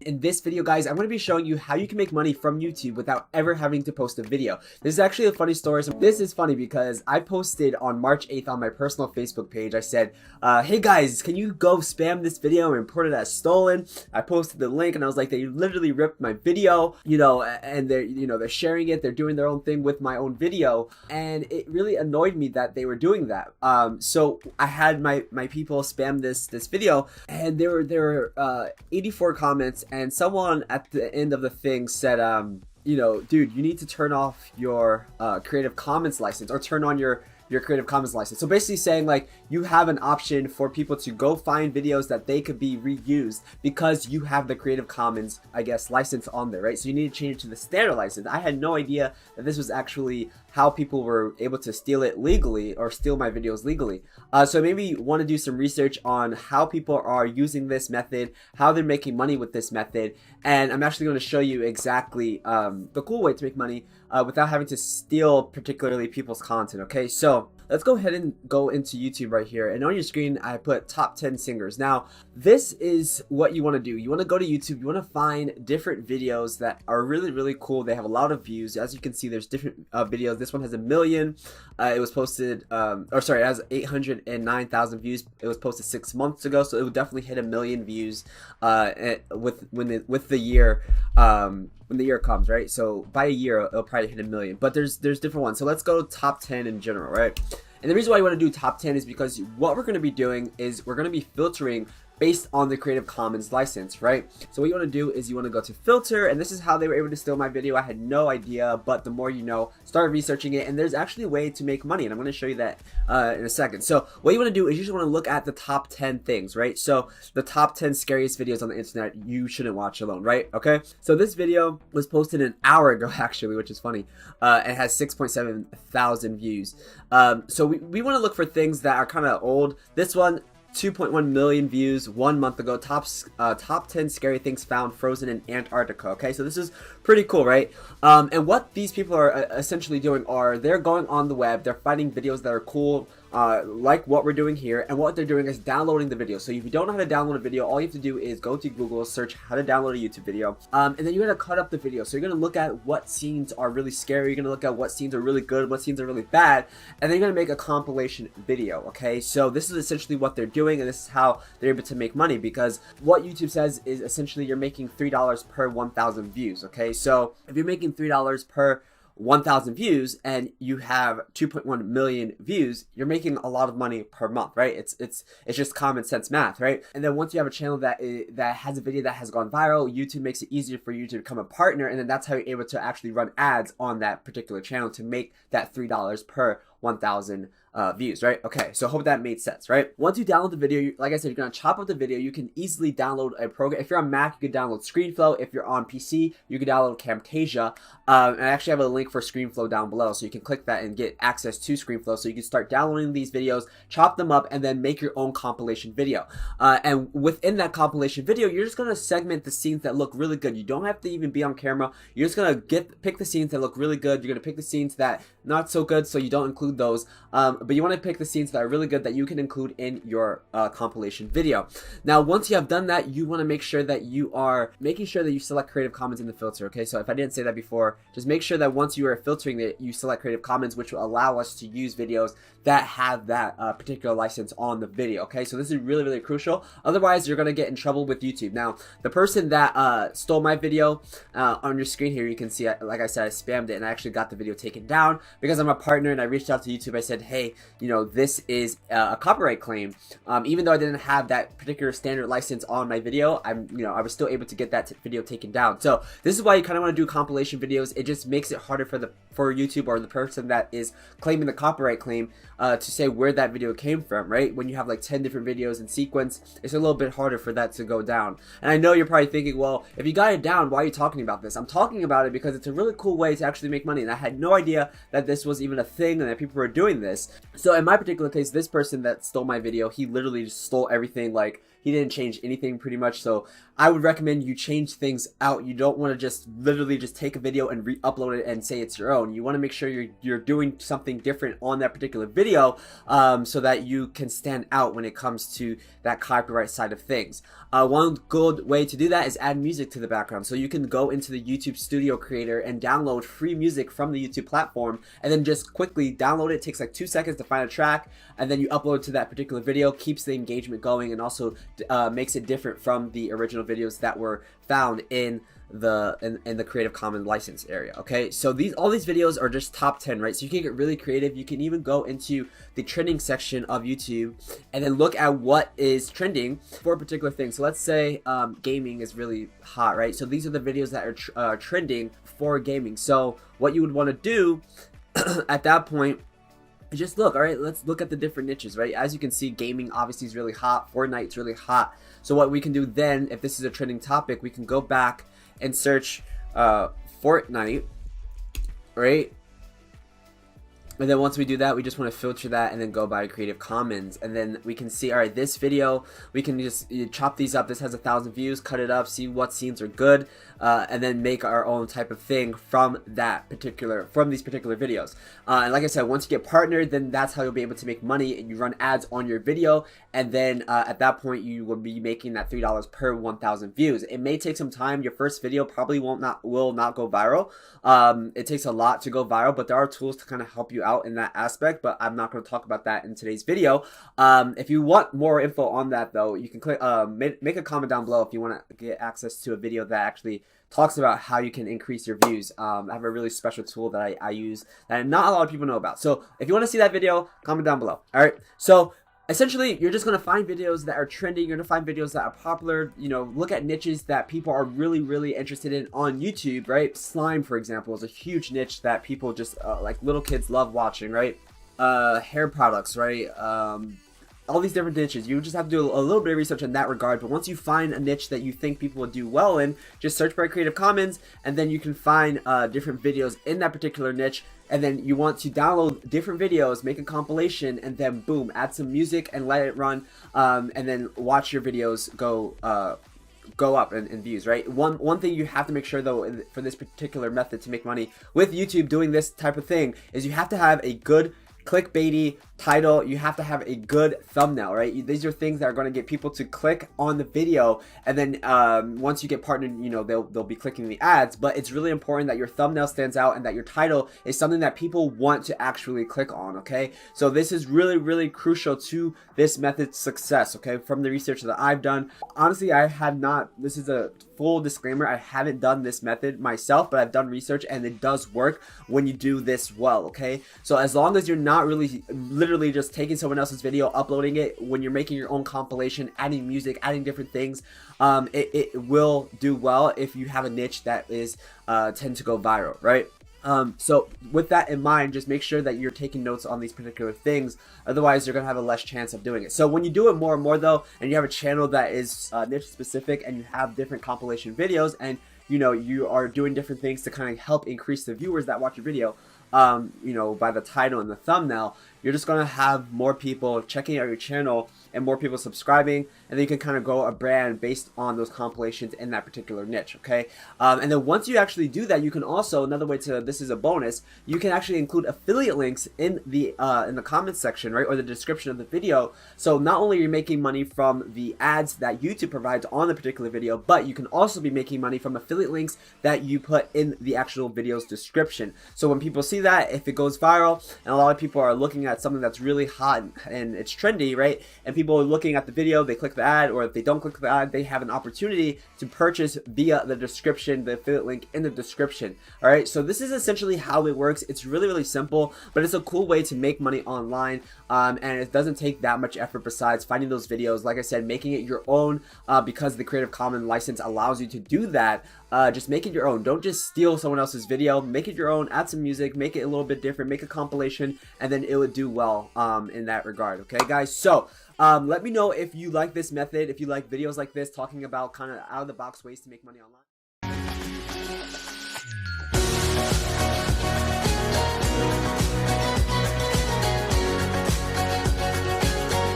In this video, guys, I'm going to be showing you how you can make money from YouTube without ever having to post a video. This is actually a funny story. So this is funny because I posted on March 8th on my personal Facebook page. I said, hey guys, can you go spam this video and report it as stolen? I posted the link and I was like, they literally ripped my video, and they're sharing it. They're doing their own thing with my own video. And it really annoyed me that they were doing that. So I had my people spam this video, and there were 84 comments. And someone at the end of the thing said, dude, you need to turn off your Creative Commons license, or turn on your Creative Commons license. So basically saying, like, you have an option for people to go find videos that they could be reused because you have the Creative Commons, I guess, license on there, right? So you need to change it to the standard license. I had no idea that this was actually how people were able to steal it legally, or steal my videos legally. So maybe want to do some research on how people are using this method, how they're making money with this method, and I'm actually going to show you exactly the cool way to make money without having to steal particularly people's content. Okay, so let's go ahead and go into YouTube right here, and on your screen I put top 10 singers. Now this is what you want to do. You want to go to YouTube, you want to find different videos that are really cool. They have a lot of views. As you can see, there's different videos. This one has 1 million. It was posted it has 809,000 views. It was posted 6 months ago, so it would definitely hit 1 million views with the year. When the year comes, right? So by a year it'll probably hit 1 million, but there's different ones. So let's go top 10 in general, right? And the reason why you want to do top 10 is because what we're going to be doing is we're going to be filtering based on the Creative Commons license, right? So what you want to do is you want to go to filter, and this is how they were able to steal my video. I had no idea, but the more you know, start researching it, and there's actually a way to make money, and I'm going to show you that in a second. So what you want to do is you just want to look at the top 10 things, right? So the top 10 scariest videos on the internet you shouldn't watch alone, right? Okay, so this video was posted an hour ago actually, which is funny. It has 6.7 thousand views. So we want to look for things that are kind of old. This one, 2.1 million views 1 month ago. Top 10 scary things found frozen in Antarctica. Okay, so this is pretty cool, right? And what these people are essentially doing are they're going on the web, they're finding videos that are cool, like what we're doing here, and what they're doing is downloading the video. So if you don't know how to download a video, all you have to do is go to Google, search how to download a YouTube video, and then you're gonna cut up the video. So you're gonna look at what scenes are really scary, you're gonna look at what scenes are really good, what scenes are really bad, and then you're gonna make a compilation video. Okay, so this is essentially what they're doing, and this is how they're able to make money, because what YouTube says is essentially you're making $3 per 1,000 views. Okay, so if you're making $3 per 1,000 views and you have 2.1 million views, you're making a lot of money per month, right? It's just common sense math, right? And then once you have a channel that has a video that has gone viral, YouTube makes it easier for you to become a partner, and then that's how you're able to actually run ads on that particular channel to make that $3 per 1,000 views, right? Okay, so I hope that made sense, right? Once you download the video, like I said, you're gonna chop up the video. You can easily download a program. If you're on Mac, you can download ScreenFlow. If you're on PC, you can download Camtasia. And I actually have a link for ScreenFlow down below, so you can click that and get access to ScreenFlow, so you can start downloading these videos, chop them up, and then make your own compilation video. And within that compilation video, you're just gonna segment the scenes that look really good. You don't have to even be on camera. You're just gonna pick the scenes that look really good. You're gonna pick the scenes that not so good, so you don't include those. But you want to pick the scenes that are really good that you can include in your compilation video. Now, once you have done that, you want to make sure that you are making sure that you select Creative Commons in the filter. Okay, so if I didn't say that before, just make sure that once you are filtering it, you select Creative Commons, which will allow us to use videos that have that particular license on the video. Okay, so this is really crucial. Otherwise, you're going to get in trouble with YouTube. Now, the person that stole my video, on your screen here, you can see, like I said, I spammed it, and I actually got the video taken down because I'm a partner, and I reached out to YouTube. I said, hey, this is a copyright claim. Even though I didn't have that particular standard license on my video, I was still able to get that video taken down. So this is why you kind of want to do compilation videos. It just makes it harder for YouTube or the person that is claiming the copyright claim to say where that video came from, right? When you have like 10 different videos in sequence, it's a little bit harder for that to go down. And I know you're probably thinking, well, if you got it down, why are you talking about this? I'm talking about it because it's a really cool way to actually make money, and I had no idea that this was even a thing and that people were doing this. So in my particular case, this person that stole my video, he literally just stole everything. Like, he didn't change anything pretty much. So I would recommend you change things out. You don't want to just literally just take a video and re-upload it and say it's your own. You want to make sure you're doing something different on that particular video, so that you can stand out when it comes to that copyright side of things. One good way to do that is add music to the background. So you can go into the YouTube Studio Creator and download free music from the YouTube platform, and then just quickly download it. It takes like 2 seconds to find a track, and then you upload it to that particular video. Keeps the engagement going, and also makes it different from the original videos that were found in the Creative Commons license area. Okay, so all these videos are just top 10, right? So you can get really creative. You can even go into the trending section of YouTube and then look at what is trending for a particular thing. So let's say gaming is really hot, right? So these are the videos that are trending for gaming. So what you would want to do at that point, just look, all right, let's look at the different niches, right? As you can see, gaming obviously is really hot. Fortnite's really hot. So what we can do then, if this is a trending topic, we can go back and search Fortnite, right? And then once we do that, we just want to filter that and then go by Creative Commons, and then we can see, all right, this video, we can just chop these up. This has 1,000 views, cut it up, see what scenes are good, and then make our own type of thing from these particular videos. And like I said, once you get partnered, then that's how you'll be able to make money, and you run ads on your video, and then at that point you will be making that $3 per 1,000 views. It may take some time. Your first video probably will not go viral. It takes a lot to go viral, but there are tools to kind of help you out in that aspect, but I'm not going to talk about that in today's video. If you want more info on that though, you can click make a comment down below if you want to get access to a video that actually talks about how you can increase your views. I have a really special tool that I use that not a lot of people know about. So if you want to see that video, comment down below. All right, so essentially, you're just going to find videos that are trending. You're going to find videos that are popular. You know, look at niches that people are really, really interested in on YouTube, right? Slime, for example, is a huge niche that people just, like little kids love watching, right? Hair products, right? All these different niches. You just have to do a little bit of research in that regard, but once you find a niche that you think people would do well in, just search by Creative Commons, and then you can find different videos in that particular niche, and then you want to download different videos, make a compilation, and then boom, add some music and let it run, and then watch your videos go up in views, right? One thing you have to make sure though for this particular method to make money with YouTube doing this type of thing is you have to have a good clickbaity title. You have to have a good thumbnail, right? These are things that are going to get people to click on the video, and then once you get partnered, you know, they'll be clicking the ads. But it's really important that your thumbnail stands out and that your title is something that people want to actually click on. Okay, so this is really, really crucial to this method's success. Okay, from the research that I've done, honestly, I have not, this is a full disclaimer, I haven't done this method myself, but I've done research and it does work when you do this well. Okay, so as long as you're not really literally just taking someone else's video, uploading it, when you're making your own compilation, adding music, adding different things, it will do well if you have a niche that is tend to go viral, right? So with that in mind, just make sure that you're taking notes on these particular things. Otherwise, you're going to have a less chance of doing it. So when you do it more and more though, and you have a channel that is niche specific, and you have different compilation videos, and you know, you are doing different things to kind of help increase the viewers that watch your video, you know, by the title and the thumbnail, you're just going to have more people checking out your channel and more people subscribing, and then you can kind of grow a brand based on those compilations in that particular niche. Okay, and then once you actually do that, you can also, another way to, this is a bonus, you can actually include affiliate links in the comments section, right, or the description of the video. So not only are you making money from the ads that YouTube provides on the particular video, but you can also be making money from affiliate links that you put in the actual video's description. So when people see that, if it goes viral, and a lot of people are looking at something that's really hot and it's trendy, right, and people are looking at the video, they click the ad, or if they don't click the ad, they have an opportunity to purchase via the description, the affiliate link in the description. All right, so this is essentially how it works. It's really, really simple, but it's a cool way to make money online, and it doesn't take that much effort besides finding those videos, like I said, making it your own, because the Creative Commons license allows you to do that. Just make it your own. Don't just steal someone else's video. Make it your own, add some music, make it a little bit different, make a compilation, and then it would do well in that regard. Okay, guys? So let me know if you like this method, if you like videos like this talking about kind of out of the box ways to make money online.